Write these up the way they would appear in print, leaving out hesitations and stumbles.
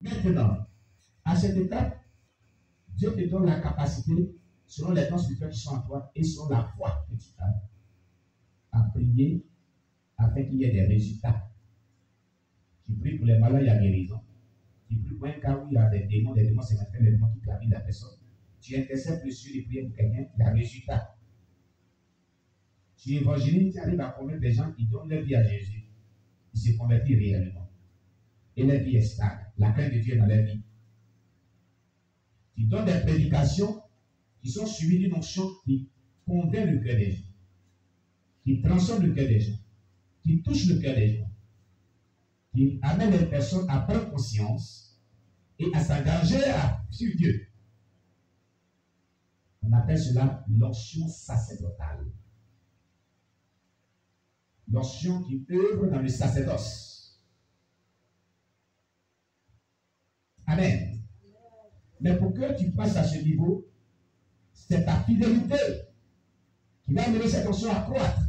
Maintenant, à cette étape, Dieu te donne la capacité, selon les dons spirituels qui sont en toi et selon la foi que tu as, à prier afin qu'il y ait des résultats. Tu pries pour les malades, il y a guérison. Tu pries pour un cas où il y a des démons se mettent les démons qui clavent la personne. Tu intercèdes sur les prières pour quelqu'un, il y a résultat. Tu évangélises, tu arrives à convaincre des gens, ils donnent leur vie à Jésus. Ils se convertissent réellement. Et leur vie est stable. La crainte de Dieu est dans leur vie. Tu donnes des prédications qui sont suivies d'une onction qui convainc le cœur des gens, qui transforme le cœur des gens, qui touche le cœur des gens, qui amène les personnes à prendre conscience et à s'engager sur Dieu. On appelle cela l'onction sacerdotale. L'onction qui œuvre dans le sacerdoce. Amen. Mais pour que tu passes à ce niveau, c'est ta fidélité qui va amener cette onction à croître.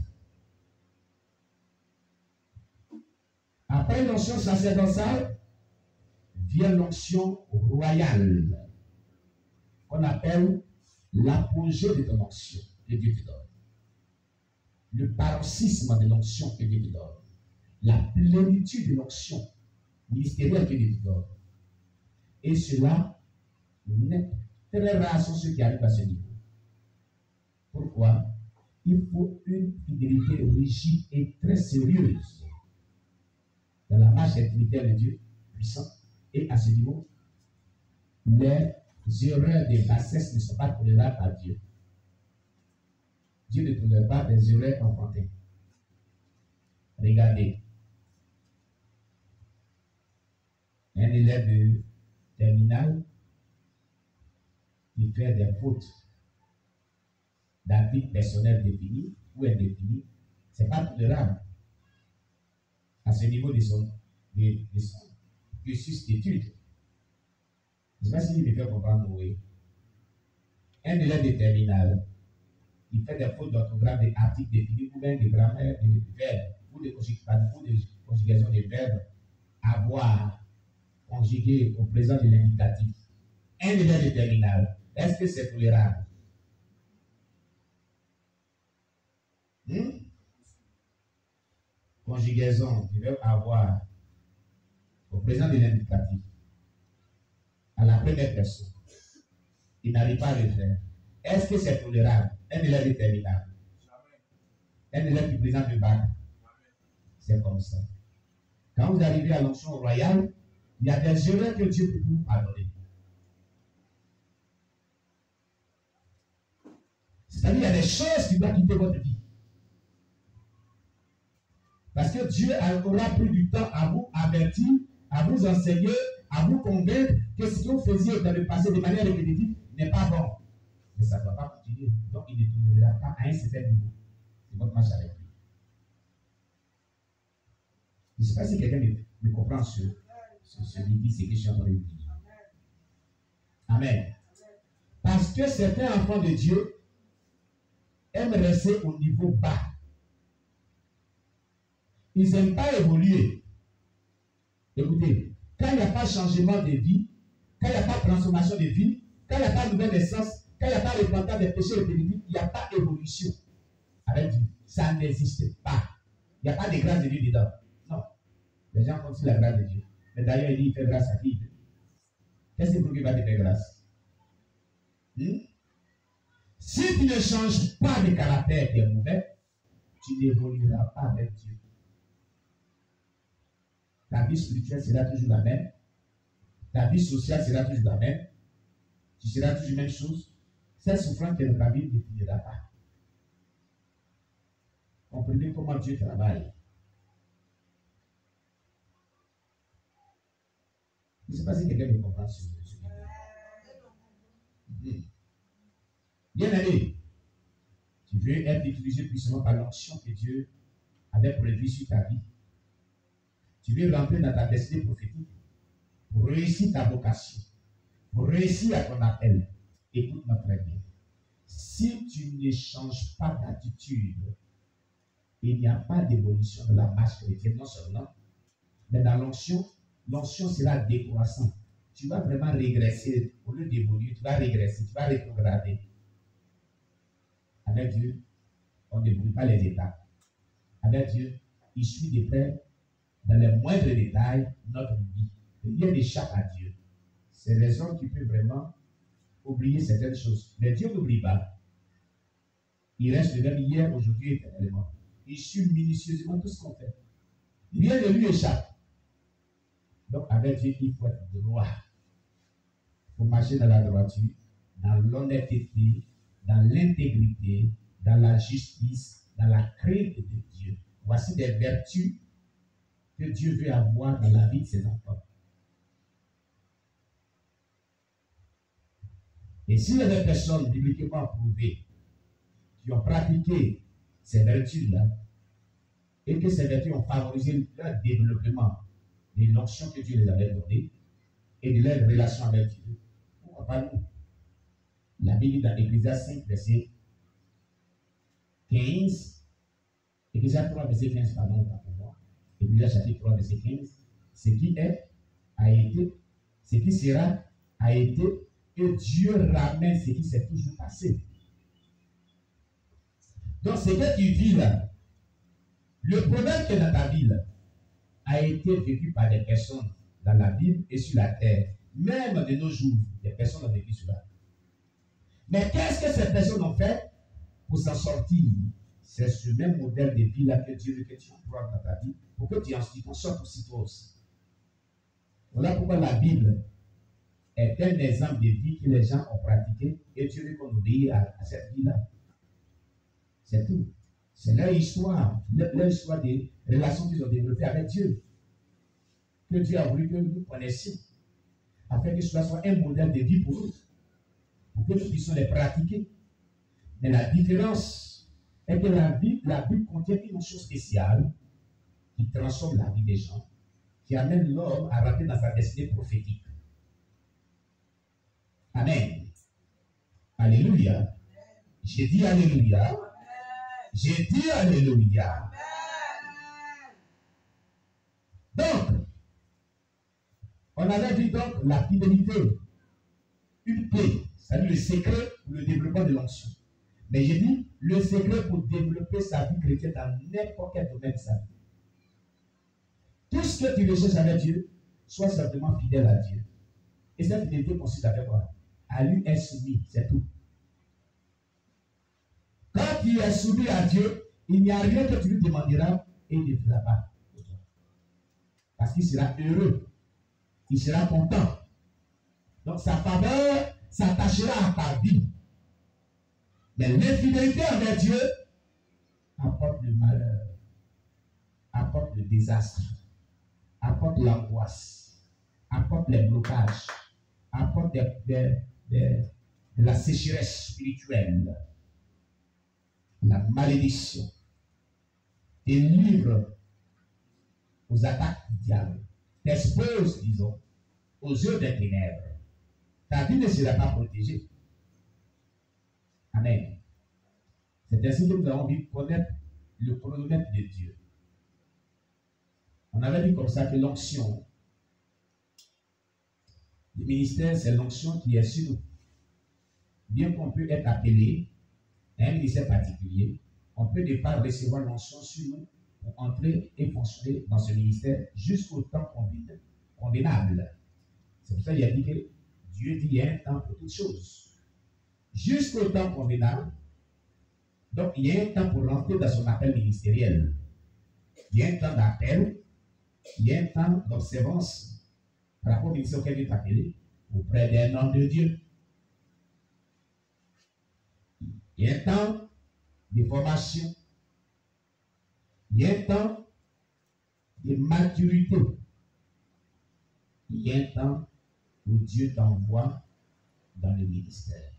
Après l'onction sacerdotale, vient l'onction royale, qu'on appelle l'apogée de ton onction que Dieu te donne. Le paroxysme de l'onction que Dieu te donne. La plénitude de l'onction ministérielle que Dieu te donne. Et cela, très rares sont ceux qui arrivent à ce niveau. Pourquoi? Il faut une fidélité rigide et très sérieuse dans la marche intimitaire de Dieu puissant. Et à ce niveau, les erreurs de bassesse ne sont pas tolérables par Dieu. Dieu ne tolère pas des erreurs enfantines. Regardez. Un élève de terminale qui fait des fautes d'articles personnels définis ou indéfinis, ce n'est pas tolérable à ce niveau de son cursus d'études. Je ne sais pas si je me fais comprendre, oui. Un élève de terminale qui fait des fautes d'orthographe des articles définis ou même de grammaire de verbes ou de conjugation des verbes, avoir, conjugué au présent de l'indicatif. Un élève de terminale, est-ce que c'est tolérable? Conjugaison du verbe avoir au présent de l'indicatif à la première personne. Il n'arrive pas à le faire. Est-ce que c'est tolérable? Un élève de terminale. Un élève qui présente le bac. C'est comme ça. Quand vous arrivez à l'onction royale, il y a des erreurs que Dieu peut vous pardonner. C'est-à-dire, il y a des choses qui doivent quitter votre vie. Parce que Dieu aura pris du temps à vous avertir, à vous enseigner, à vous convaincre que ce que vous faisiez dans le passé de manière répétitive n'est pas bon. Mais ça ne doit pas continuer. Donc, il ne tournera pas à un certain niveau. C'est votre marche avec lui. Je ne sais pas si quelqu'un me comprend ce midi, c'est que je suis en train de dire. Amen. Parce que certains enfants de Dieu aiment rester au niveau bas. Ils n'aiment pas évoluer. Écoutez, quand il n'y a pas de changement de vie, quand il n'y a pas de transformation de vie, quand il n'y a pas de nouvelle naissance, quand il n'y a pas de repentance des péchés répétitifs, il n'y a pas d'évolution. Avec Dieu, ça n'existe pas. Il n'y a pas de grâce de Dieu dedans. Non. Les gens font aussi la grâce de Dieu. Mais d'ailleurs, il dit, il fait grâce à qui? Qu'est-ce que pour qu'il va te faire grâce? Si tu ne changes pas de caractère qui est mauvais, tu n'évolueras pas avec Dieu. Ta vie spirituelle sera toujours la même. Ta vie sociale sera toujours la même. Tu seras toujours la même chose. Cette souffrance que ta vie ne finira pas. Comprenez comment Dieu travaille. Je ne sais pas si quelqu'un me comprend sur ce vidéo. Bien allé. Tu veux être utilisé puissamment par l'onction que Dieu avait prévue sur ta vie. Tu veux rentrer dans ta destinée prophétique pour réussir ta vocation, pour réussir à ton appel. Écoute-moi très bien. Si tu ne changes pas d'attitude, il n'y a pas d'évolution de la marche chrétienne, non seulement, mais dans l'onction sera décroissante. tu vas vraiment régresser. Au lieu d'évoluer, tu vas régresser, tu vas rétrograder. Avec Dieu, on ne brûle pas les étapes. Avec Dieu, il suit de près, dans les moindres détails, notre vie. Rien n'échappe à Dieu. C'est les hommes qui peuvent vraiment oublier certaines choses. Mais Dieu n'oublie pas. Il reste le même hier, aujourd'hui et éternellement. Il suit minutieusement tout ce qu'on fait. Rien ne lui échappe. Donc, avec Dieu, il faut être droit. Il faut marcher dans la droiture, dans l'honnêteté, dans l'intégrité, dans la justice, dans la crainte de Dieu. Voici des vertus que Dieu veut avoir dans la vie de ses enfants. Et s'il y a des personnes bibliquement prouvées qui ont pratiqué ces vertus-là, et que ces vertus ont favorisé leur développement des notions que Dieu les avait données et de leur relation avec Dieu, pourquoi pas nous? La Bible dit dans Ecclésiaste 5, verset 15, Ecclésiaste 3, verset 15, pardon, pas pour moi. Ecclésiaste chapitre 3, verset 15, ce qui est, a été, ce qui sera, a été, et Dieu ramène ce qui s'est toujours passé. Donc, ce que tu vis là, le problème qui est dans ta vie là, a été vécu par des personnes dans la Bible et sur la terre. Même de nos jours, des personnes ont vécu cela. Mais qu'est-ce que ces personnes ont fait pour s'en sortir? C'est ce même modèle de vie là que Dieu veut que tu emploies dans ta vie pour que tu en sortes aussi toi aussi. Voilà pourquoi la Bible est un exemple de vie que les gens ont pratiqué et Dieu veut qu'on obéisse à cette vie-là. C'est tout. C'est leur histoire des relations qu'ils ont développées avec Dieu. Que Dieu a voulu que nous connaissions, afin que cela soit un modèle de vie pour nous, pour que nous puissions les pratiquer. Mais la différence est que la Bible contient une chose spéciale qui transforme la vie des gens, qui amène l'homme à rentrer dans sa destinée prophétique. Amen. Alléluia. J'ai dit Alléluia. J'ai dit Alléluia. Donc, on avait vu donc la fidélité, une clé, c'est-à-dire le secret pour le développement de l'onction. Mais j'ai dit le secret pour développer sa vie chrétienne dans n'importe quel domaine de sa vie. Tout ce que tu recherches avec Dieu, sois simplement fidèle à Dieu. Et cette fidélité consiste à faire quoi? À lui être soumis, c'est tout. Quand tu es soumis à Dieu, il n'y a rien que tu lui demanderas et il ne fera pas pour toi. Parce qu'il sera heureux. Il sera content. Donc sa faveur s'attachera à ta vie. Mais l'infidélité avec Dieu apporte le malheur, apporte le désastre, apporte l'angoisse, apporte les blocages, apporte de la sécheresse spirituelle, la malédiction, et livre aux attaques du diable, t'expose, disons, aux yeux des ténèbres. Ta vie ne sera pas protégée. Amen. C'est ainsi que nous avons vu connaître le chronomètre de Dieu. On avait dit comme ça que l'onction, le ministère, c'est l'onction qui est sur nous. Bien qu'on peut être appelé à un ministère particulier, on peut ne pas recevoir l'onction sur nous pour entrer et fonctionner dans ce ministère jusqu'au temps convenable. C'est pour ça qu'il a dit que Dieu dit qu'il y a un temps pour toutes choses. Jusqu'au temps convenable. Donc, il y a un temps pour rentrer dans son appel ministériel. Il y a un temps d'appel. Il y a un temps d'observance par rapport au ministère auquel Dieu t'a appelé auprès d'un homme de Dieu. Il y a un temps de formation. Il y a un temps de maturité. Il y a un temps où Dieu t'envoie dans le ministère.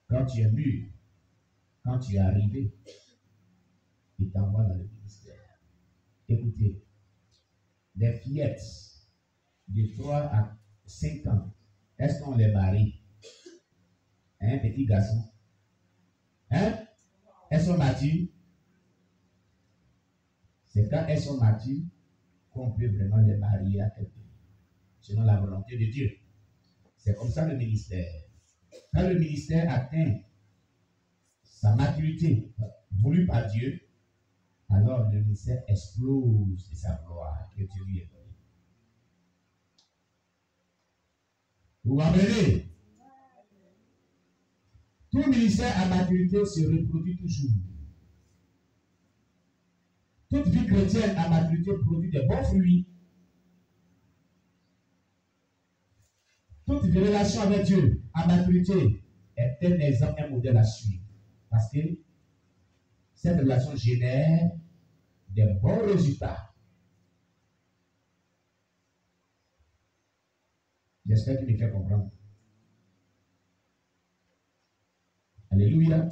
Quand tu es mûr, quand tu es arrivé, il t'envoie dans le ministère. Écoutez, les fillettes de 3 à 5 ans, est-ce qu'on les marie? Un petit garçon. Hein? Elles sont matures. C'est quand elles sont matures qu'on peut vraiment les marier à quelqu'un. selon la volonté de Dieu. C'est comme ça le ministère. Quand le ministère atteint sa maturité voulue par Dieu, alors le ministère explose de sa gloire que Dieu lui a donnée. Vous comprenez? Tout ministère à maturité se reproduit toujours. Toute vie chrétienne à maturité produit des bons fruits. Toute relation avec Dieu à maturité est un exemple, un modèle à suivre. Parce que cette relation génère des bons résultats. J'espère qu'il me fait comprendre. Alléluia.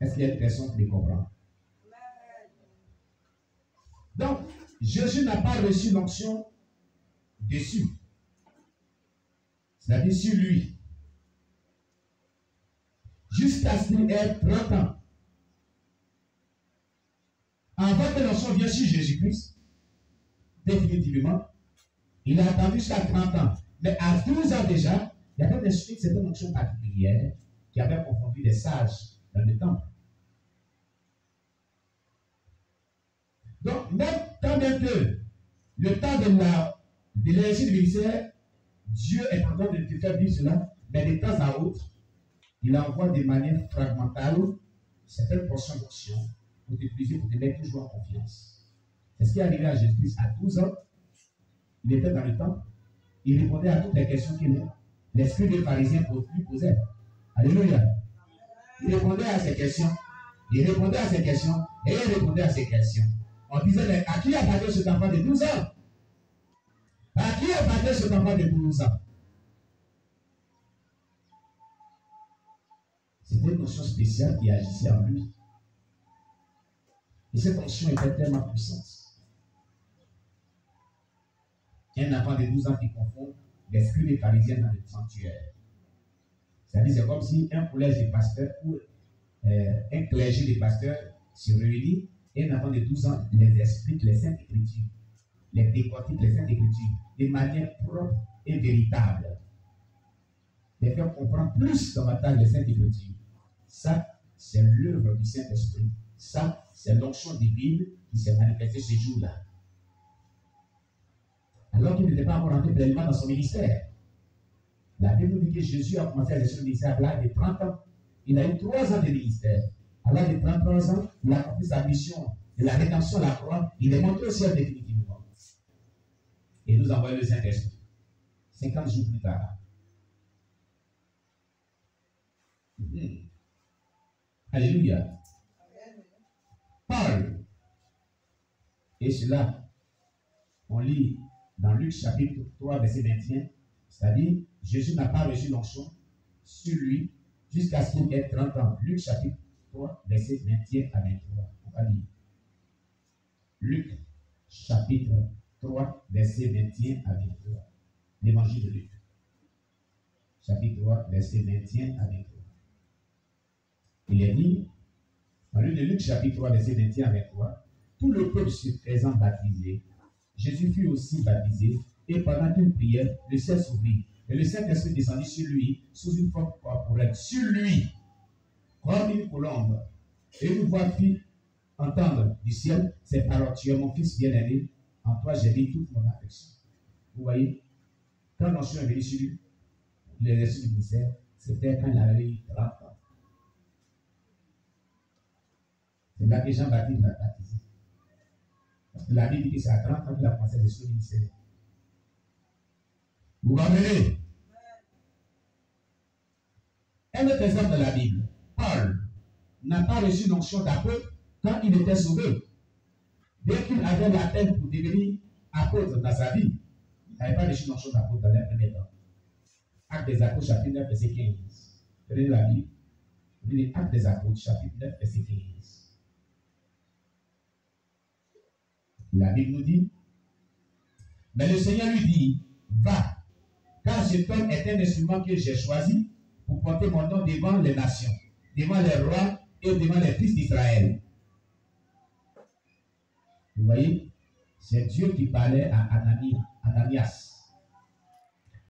Est-ce qu'il y a une personne qui me comprend? Donc, Jésus n'a pas reçu l'onction dessus. C'est-à-dire sur lui. Jusqu'à ce qu'il ait 30 ans. Avant que l'onction vienne sur Jésus-Christ, définitivement, il a attendu jusqu'à 30 ans. Mais à 12 ans déjà, il y avait une certaine onction particulière qui avait confondu des sages dans le temple. Donc, même tant bien que le temps de l'exercice du ministère, Dieu est en train de te faire vivre cela, mais de temps à autre, il envoie de manière fragmentale certaines portions d'onction pour t'utiliser, pour te mettre toujours en confiance. C'est ce qui est arrivé à Jésus-Christ à 12 ans. Il était dans le temple, il répondait à toutes les questions qu'il a. Les scribes et les pharisiens lui posaient. Alléluia. Il répondait à ces questions. Il répondait à ces questions. Et il répondait à ces questions. On disait, mais à qui appartient cet enfant de 12 ans? À qui appartient cet enfant de 12 ans? C'était une notion spéciale qui agissait en lui. Et cette notion était tellement puissante. Un enfant de 12 ans qui confond les scribes et pharisiens dans le sanctuaire. C'est-à-dire, c'est comme si un collège de pasteurs ou un clergé de pasteurs se réunit et un enfant de 12 ans les explique les Saintes Écritures, les décortique les Saintes Écritures de manière propre et véritable. Les faire comprendre plus davantage les Saintes Écritures. Ça, c'est l'œuvre du Saint-Esprit. Ça, c'est l'onction divine qui s'est manifestée ce jour-là. Alors qu'il n'était pas encore rentré pleinement dans son ministère. La Bible dit que Jésus a commencé à exercer le ministère à l'âge de 30 ans. Il a eu 3 ans de ministère. À l'âge de 33 ans, il a accompli sa mission de la rédemption à la croix. Il est monté au ciel définitivement. Et nous envoie le Saint-Esprit. 50 jours plus tard. Alléluia. Paul. Et cela, on lit dans Luc chapitre 3, verset 21, c'est-à-dire, Jésus n'a pas reçu l'onction sur lui jusqu'à ce qu'il ait 30 ans. Luc chapitre 3, verset 21 à 23. On va lire. Luc chapitre 3, verset 21 à 23. L'évangile de Luc. Chapitre 3, verset 21 à 23. Il est dit, dans le livre de Luc chapitre 3, verset 21 à 23, tout le peuple se faisant baptiser, Jésus fut aussi baptisé, et pendant qu'il priait, le ciel s'ouvrit, et le Saint-Esprit descendit sur lui, sous une forme corporelle, sur lui, comme une colombe. Et une voix fit entendre du ciel ces paroles: tu es mon fils bien-aimé, en toi j'ai mis toute mon affection. Vous voyez, quand l'onction est venu sur lui, l'exercice du ministère, c'était quand il avait eu 30 ans. C'est là que Jean-Baptiste l'a baptisé. Parce que la Bible dit que c'est à 30 ans qu'il a commencé à exercer le ministère. Vous comprenez? Un autre exemple de la Bible. Paul n'a pas reçu l'onction d'apôtre quand il était sauvé. Dès qu'il avait la peine pour devenir apôtre dans sa vie, il n'avait pas reçu l'onction d'apôtre dans les premiers temps. Actes des Apôtres, chapitre 9, verset 15. Prenez la Bible. Prenez Actes des Apôtres, chapitre 9, verset 15. La Bible nous dit, mais le Seigneur lui dit, va, car cet homme est un instrument que j'ai choisi pour porter mon nom devant les nations, devant les rois et devant les fils d'Israël. Vous voyez, C'est Dieu qui parlait à Ananias.